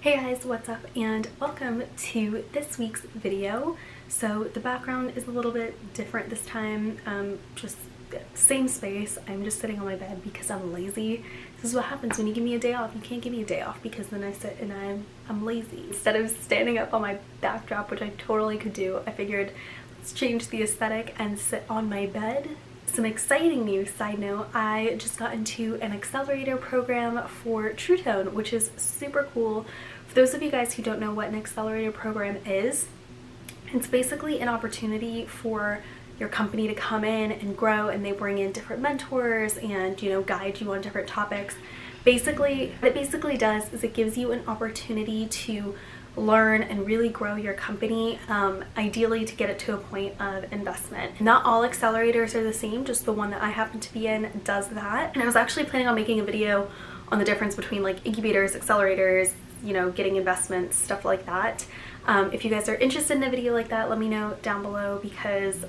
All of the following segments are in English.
Hey guys, what's up and welcome to this week's video. So the background is a little bit different this time, just same space. I'm just sitting on my bed because I'm lazy. This is what happens when you give me a day off. You can't give me a day off because then I sit and I'm lazy. Instead of standing up on my backdrop, which I totally could do, I figured let's change the aesthetic and sit on my bed. Some exciting news, side note, I just got into an accelerator program for True Tone, which is super cool. For those of you guys who don't know what an accelerator program is, it's basically an opportunity for your company to come in and grow, and they bring in different mentors and, guide you on different topics. Basically, what it basically does is it gives you an opportunity to learn and really grow your company, ideally to get it to a point of investment. Not all accelerators are the same, just the one that I happen to be in does that. And I was actually planning on making a video on the difference between like incubators, accelerators, getting investments, stuff like that. If you guys are interested in a video like that, let me know down below because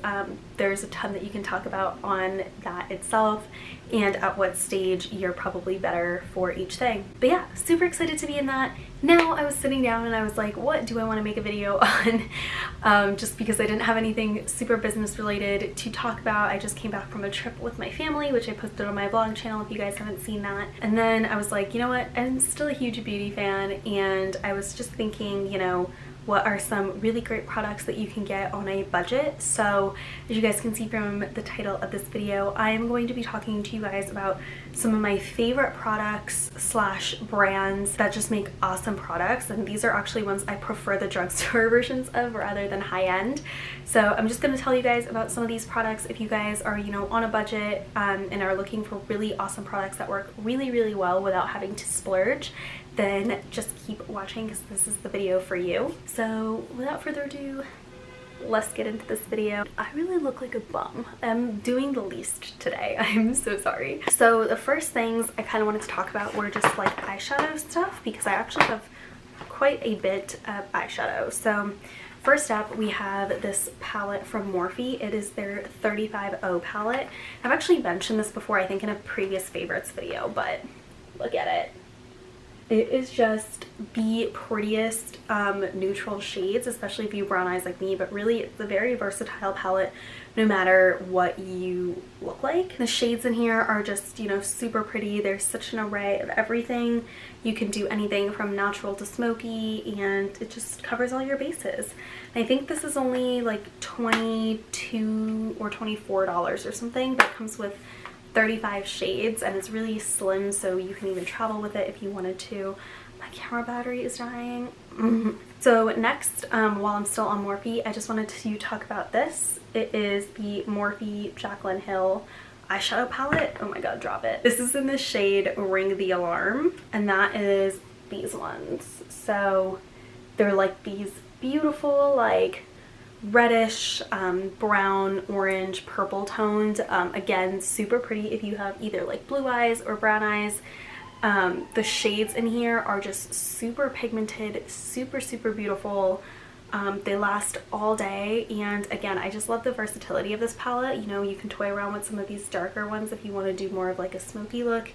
there's a ton that you can talk about on that itself and at what stage you're probably better for each thing. But yeah, super excited to be in that. Now I was sitting down and I was like, what do I want to make a video on? Just because I didn't have anything super business related to talk about. I just came back from a trip with my family, which I posted on my vlog channel if you guys haven't seen that. And then I was like, you know what? I'm still a huge beauty fan, and I was just thinking, what are some really great products that you can get on a budget. So as you guys can see from the title of this video, I am going to be talking to you guys about some of my favorite products slash brands that just make awesome products, and these are actually ones I prefer the drugstore versions of rather than high-end. So I'm just going to tell you guys about some of these products. If you guys are on a budget and are looking for really awesome products that work really well without having to splurge, then just keep watching because this is the video for you. So without further ado, let's get into this video. I really look like a bum. I'm doing the least today. I'm so sorry. So the first things I kind of wanted to talk about were just like eyeshadow stuff, because I actually have quite a bit of eyeshadow. So first up, we have this palette from Morphe. It is their 35O palette. I've actually mentioned this before, I think in a previous favorites video, but look at it. It is just the prettiest neutral shades, especially if you have brown eyes like me, but really it's a very versatile palette no matter what you look like. The shades in here are just, super pretty. There's such an array of everything. You can do anything from natural to smoky, and it just covers all your bases. And I think this is only like $22 or $24 or something, but it comes with 35 shades and it's really slim, so you can even travel with it if you wanted to. My camera battery is dying. So next, while I'm still on Morphe, I just wanted to talk about this. It is the Morphe Jaclyn Hill eyeshadow palette. Oh my god, drop it. This is in the shade Ring the Alarm, and that is these ones. So they're like these beautiful like reddish, brown, orange, purple toned. Again, super pretty if you have either like blue eyes or brown eyes. The shades in here are just super pigmented, super beautiful. They last all day, and again, I just love the versatility of this palette. You can toy around with some of these darker ones if you want to do more of like a smoky look.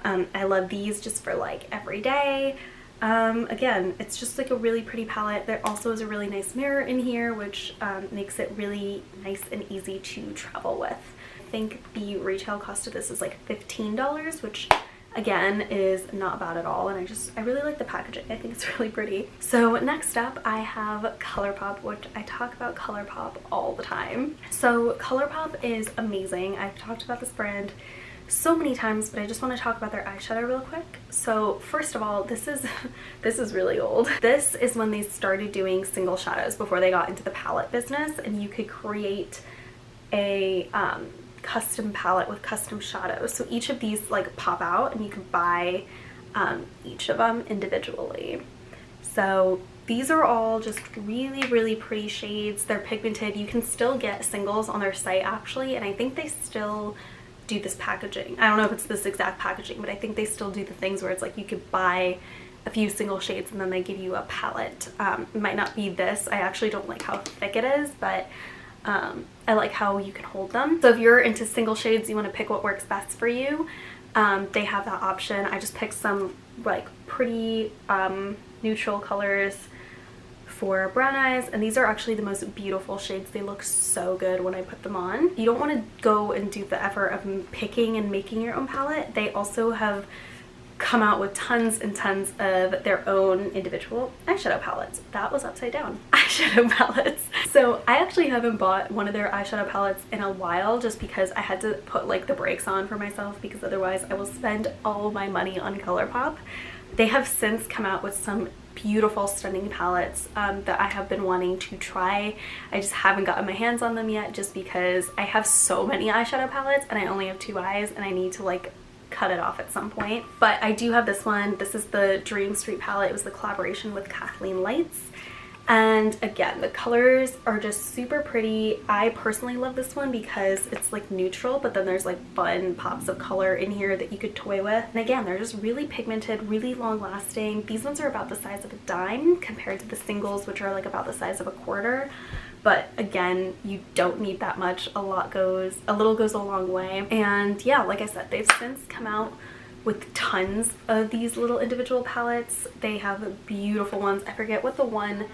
I love these just for like every day. Again, it's just like a really pretty palette. There also is a really nice mirror in here, which makes it really nice and easy to travel with. I think the retail cost of this is like $15, which again is not bad at all, and I really like the packaging. I think it's really pretty. So next up, I have ColourPop, which I talk about ColourPop all the time. So ColourPop is amazing. I've talked about this brand so many times, but I just want to talk about their eyeshadow real quick. So first of all, this is really old. This is when they started doing single shadows before they got into the palette business, and you could create a custom palette with custom shadows. So each of these like pop out, and you can buy each of them individually. So these are all just really pretty shades. They're pigmented. You can still get singles on their site actually, and I think they still do this packaging. I don't know if it's this exact packaging, but I think they still do the things where it's like you could buy a few single shades and then they give you a palette. It might not be this. I actually don't like how thick it is, but I like how you can hold them. So if you're into single shades, you want to pick what works best for you, they have that option. I just picked some like pretty neutral colors for brown eyes, and these are actually the most beautiful shades. They look so good when I put them on. You don't want to go and do the effort of picking and making your own palette. They also have come out with tons and tons of their own individual eyeshadow palettes. That was upside down. Eyeshadow palettes. So I actually haven't bought one of their eyeshadow palettes in a while, just because I had to put like the brakes on for myself, because otherwise I will spend all my money on ColourPop. They have since come out with some beautiful, stunning palettes that I have been wanting to try. I just haven't gotten my hands on them yet, just because I have so many eyeshadow palettes and I only have 2 eyes and I need to like cut it off at some point. But I do have this one. This is the Dream Street palette. It was the collaboration with Kathleen Lights. And again, the colors are just super pretty. I personally love this one because it's like neutral, but then there's like fun pops of color in here that you could toy with. And again, they're just really pigmented, really long lasting. These ones are about the size of a dime compared to the singles, which are like about the size of a quarter. But again, you don't need that much. A little goes a long way. And yeah, like I said, they've since come out with tons of these little individual palettes. They have beautiful ones. I forget what the one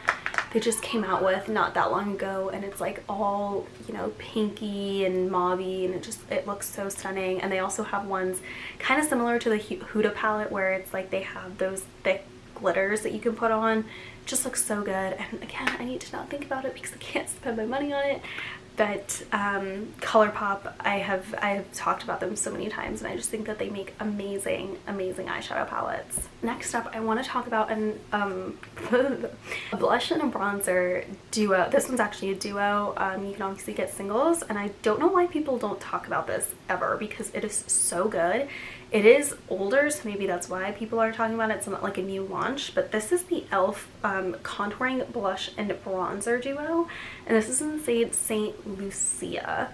they just came out with not that long ago, and it's like all, you know, pinky and mauvey, and it looks so stunning. And they also have ones kind of similar to the Huda palette, where it's like they have those thick glitters that you can put on. It just looks so good. And again, I need to not think about it because I can't spend my money on it. But ColourPop, I have talked about them so many times, and I just think that they make amazing, amazing eyeshadow palettes. Next up, I want to talk about a blush and a bronzer duo. This one's actually a duo. You can obviously get singles, and I don't know why people don't talk about this ever, because it is so good. It is older, so maybe that's why people are talking about it. It's not like a new launch, but this is the e.l.f. Contouring Blush and Bronzer Duo, and this is in the shade St. Lucia,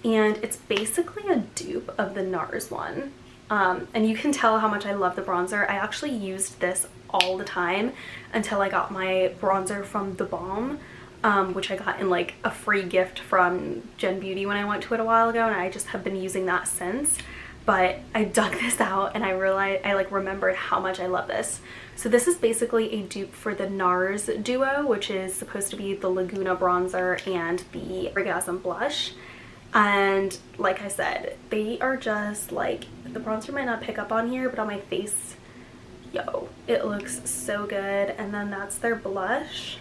and it's basically a dupe of the NARS one. And you can tell how much I love the bronzer. I actually used this all the time until I got my bronzer from The Balm, which I got in like a free gift from Gen Beauty when I went to it a while ago, and I just have been using that since. But I dug this out and I realized, I like remembered how much I love this. So this is basically a dupe for the NARS Duo, which is supposed to be the Laguna bronzer and the Orgasm blush. And like I said, they are just like, the bronzer might not pick up on here, but on my face, yo, it looks so good. And then that's their blush.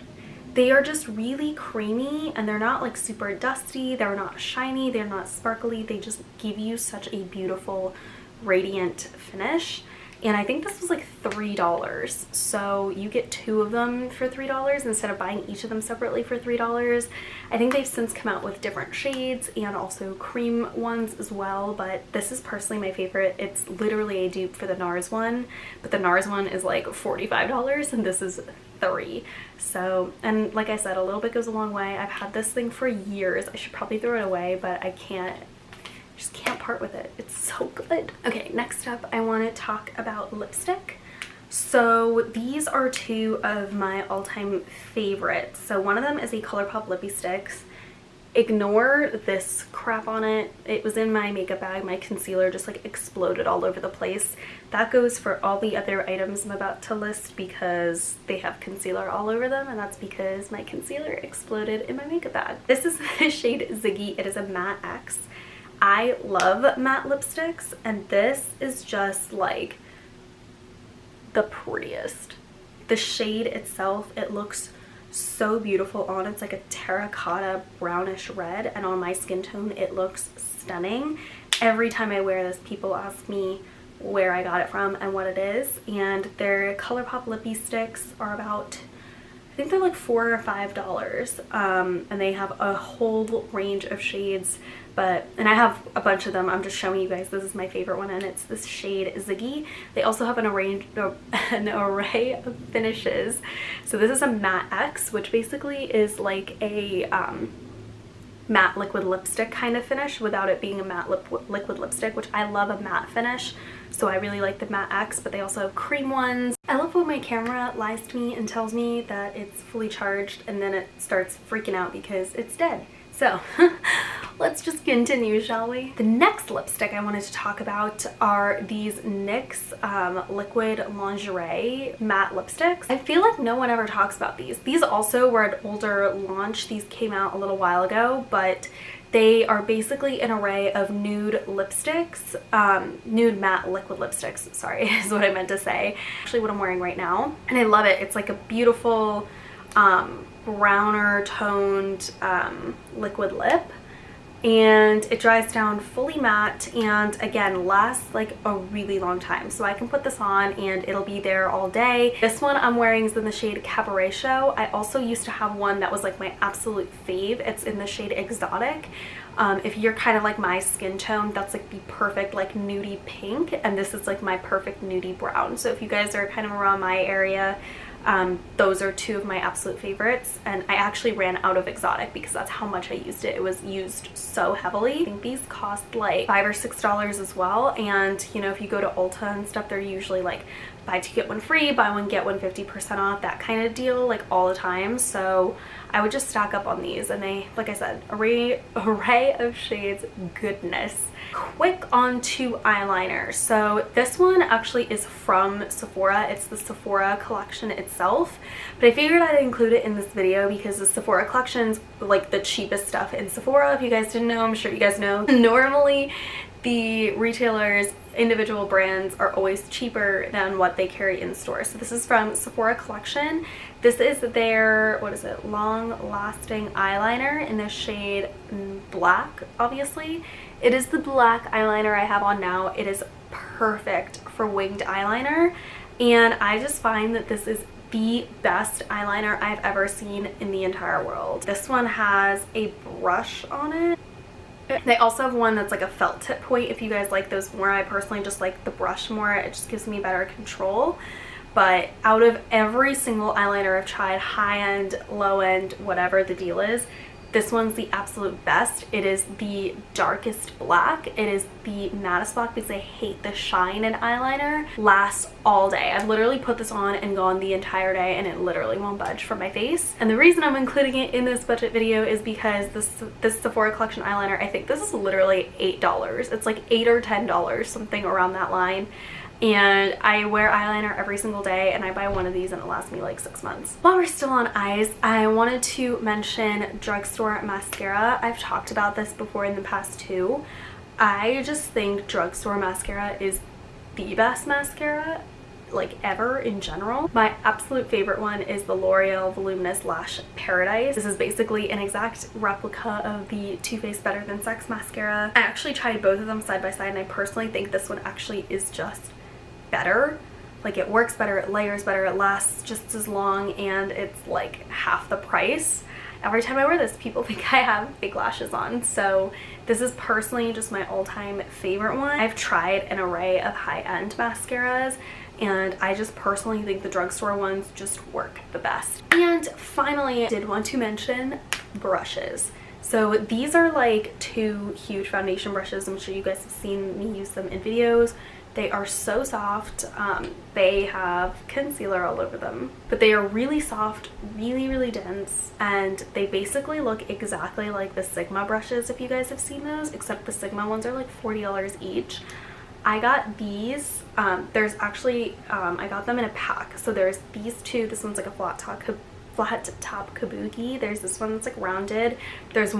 They are just really creamy, and they're not like super dusty, they're not shiny, they're not sparkly. They just give you such a beautiful, radiant finish. And I think this was like $3, so you get 2 of them for $3 instead of buying each of them separately for $3. I think they've since come out with different shades and also cream ones as well, but this is personally my favorite. It's literally a dupe for the NARS one, but the NARS one is like $45 and this is $3. So, and like I said, a little bit goes a long way. I've had this thing for years. I should probably throw it away, but I just can't part with it. It's so good. Okay, next up I want to talk about lipstick. So these are 2 of my all-time favorites. So one of them is a ColourPop Lippy Sticks. Ignore this crap on it. It was in my makeup bag. My concealer just like exploded all over the place. That goes for all the other items I'm about to list because they have concealer all over them, and that's because my concealer exploded in my makeup bag. This is the shade Ziggy. It is a matte X. I love matte lipsticks, and this is just like the prettiest. The shade itself, it looks so beautiful on. It's like a terracotta brownish red, and on my skin tone it looks stunning. Every time I wear this, people ask me where I got it from and what it is, and their ColourPop Lippy Sticks are about, I think they're like $4 or $5, and they have a whole range of shades. And I have a bunch of them. I'm just showing you guys. This is my favorite one, and it's this shade Ziggy. They also have an array of finishes. So this is a matte X, which basically is like a matte liquid lipstick kind of finish without it being a matte liquid lipstick, which I love a matte finish. So I really like the matte X, but they also have cream ones. I love when my camera lies to me and tells me that it's fully charged, and then it starts freaking out because it's dead. So let's just continue, shall we? The next lipstick I wanted to talk about are these NYX liquid lingerie matte lipsticks. I feel like no one ever talks about these. These also were an older launch. These came out a little while ago, but they are basically an array of nude lipsticks, nude matte liquid lipsticks, sorry, is what I meant to say. Actually what I'm wearing right now, and I love it. It's like a beautiful browner toned liquid lip, and it dries down fully matte and again lasts like a really long time. So I can put this on and it'll be there all day. This one I'm wearing is in the shade Cabaret Show. I also used to have one that was like my absolute fave. It's in the shade Exotic. If you're kind of like my skin tone, that's like the perfect like nudie pink, and this is like my perfect nudie brown. So if you guys are kind of around my area, those are two of my absolute favorites, and I actually ran out of Exotic because that's how much I used it. It was used so heavily. I think these cost like $5 or $6 as well, and you know, if you go to Ulta and stuff, they're usually like buy two get one free, buy one get one 50% off, that kind of deal, like all the time. So I would just stack up on these, and they, like I said, array of shades, goodness. Quick on to eyeliner. So this one actually is from Sephora. It's the Sephora collection itself, but I figured I'd include it in this video because the Sephora collection's like the cheapest stuff in Sephora. If you guys didn't know, I'm sure you guys know. Normally the retailers, individual brands, are always cheaper than what they carry in store. So this is from Sephora collection. This is their, what is it, long lasting eyeliner in the shade black. Obviously it is the black eyeliner I have on now. It is perfect for winged eyeliner, and I just find that this is the best eyeliner I've ever seen in the entire world. This one has a brush on it. They also have one that's like a felt tip point if you guys like those more. I personally just like the brush more. It just gives me better control. But out of every single eyeliner I've tried, high end, low end, whatever the deal is, this one's the absolute best. It is the darkest black. It is the mattest black because I hate the shine in eyeliner. Lasts all day. I've literally put this on and gone the entire day, and it literally won't budge from my face. And the reason I'm including it in this budget video is because this Sephora collection eyeliner, I think this is literally $8. It's like $8 or $10, something around that line. And I wear eyeliner every single day, and I buy one of these and it lasts me like 6 months. While we're still on eyes, I wanted to mention Drugstore mascara. I've talked about this before in the past too. I just think Drugstore mascara is the best mascara like ever in general. My absolute favorite one is the L'Oreal Voluminous Lash Paradise. This is basically an exact replica of the Too Faced Better Than Sex mascara. I actually tried both of them side by side, and I personally think this one actually is just better. Like, it works better, it layers better, it lasts just as long, and it's like half the price. Every time I wear this, people think I have fake lashes on. So this is personally just my all-time favorite one. I've tried an array of high-end mascaras, and I just personally think the Drugstore ones just work the best. And finally, I did want to mention brushes. So these are like two huge foundation brushes. I'm sure you guys have seen me use them in videos. They are so soft. They have concealer all over them, but they are really soft, really dense, and they basically look exactly like the Sigma brushes, if you guys have seen those, except the Sigma ones are like $40 each. I got these, there's actually, I got them in a pack. So there's these two. This one's like a flat top kabuki. There's this one that's like rounded. There's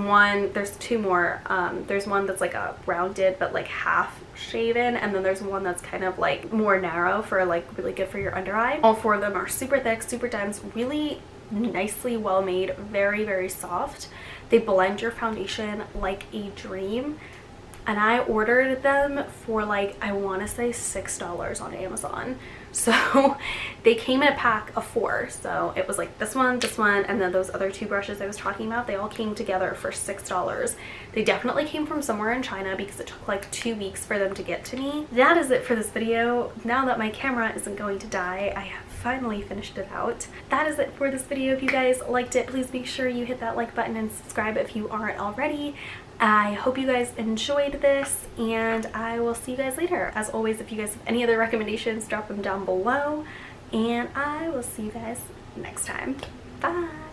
two more. There's one that's like a rounded but like half shaven, and then there's one that's kind of like more narrow for like really good for your under eye. All four of them are super thick, super dense, really nicely well made, very soft. They blend your foundation like a dream. And I ordered them for like, I want to say $6 on Amazon. So they came in a pack of 4. So it was like this one, and then those other two brushes I was talking about, they all came together for $6. They definitely came from somewhere in China because it took like 2 weeks for them to get to me. That is it for this video. Now that my camera isn't going to die, I have finally finished it out. That is it for this video. If you guys liked it, please make sure you hit that like button and subscribe if you aren't already. I hope you guys enjoyed this, and I will see you guys later. As always, if you guys have any other recommendations, drop them down below, and I will see you guys next time. Bye!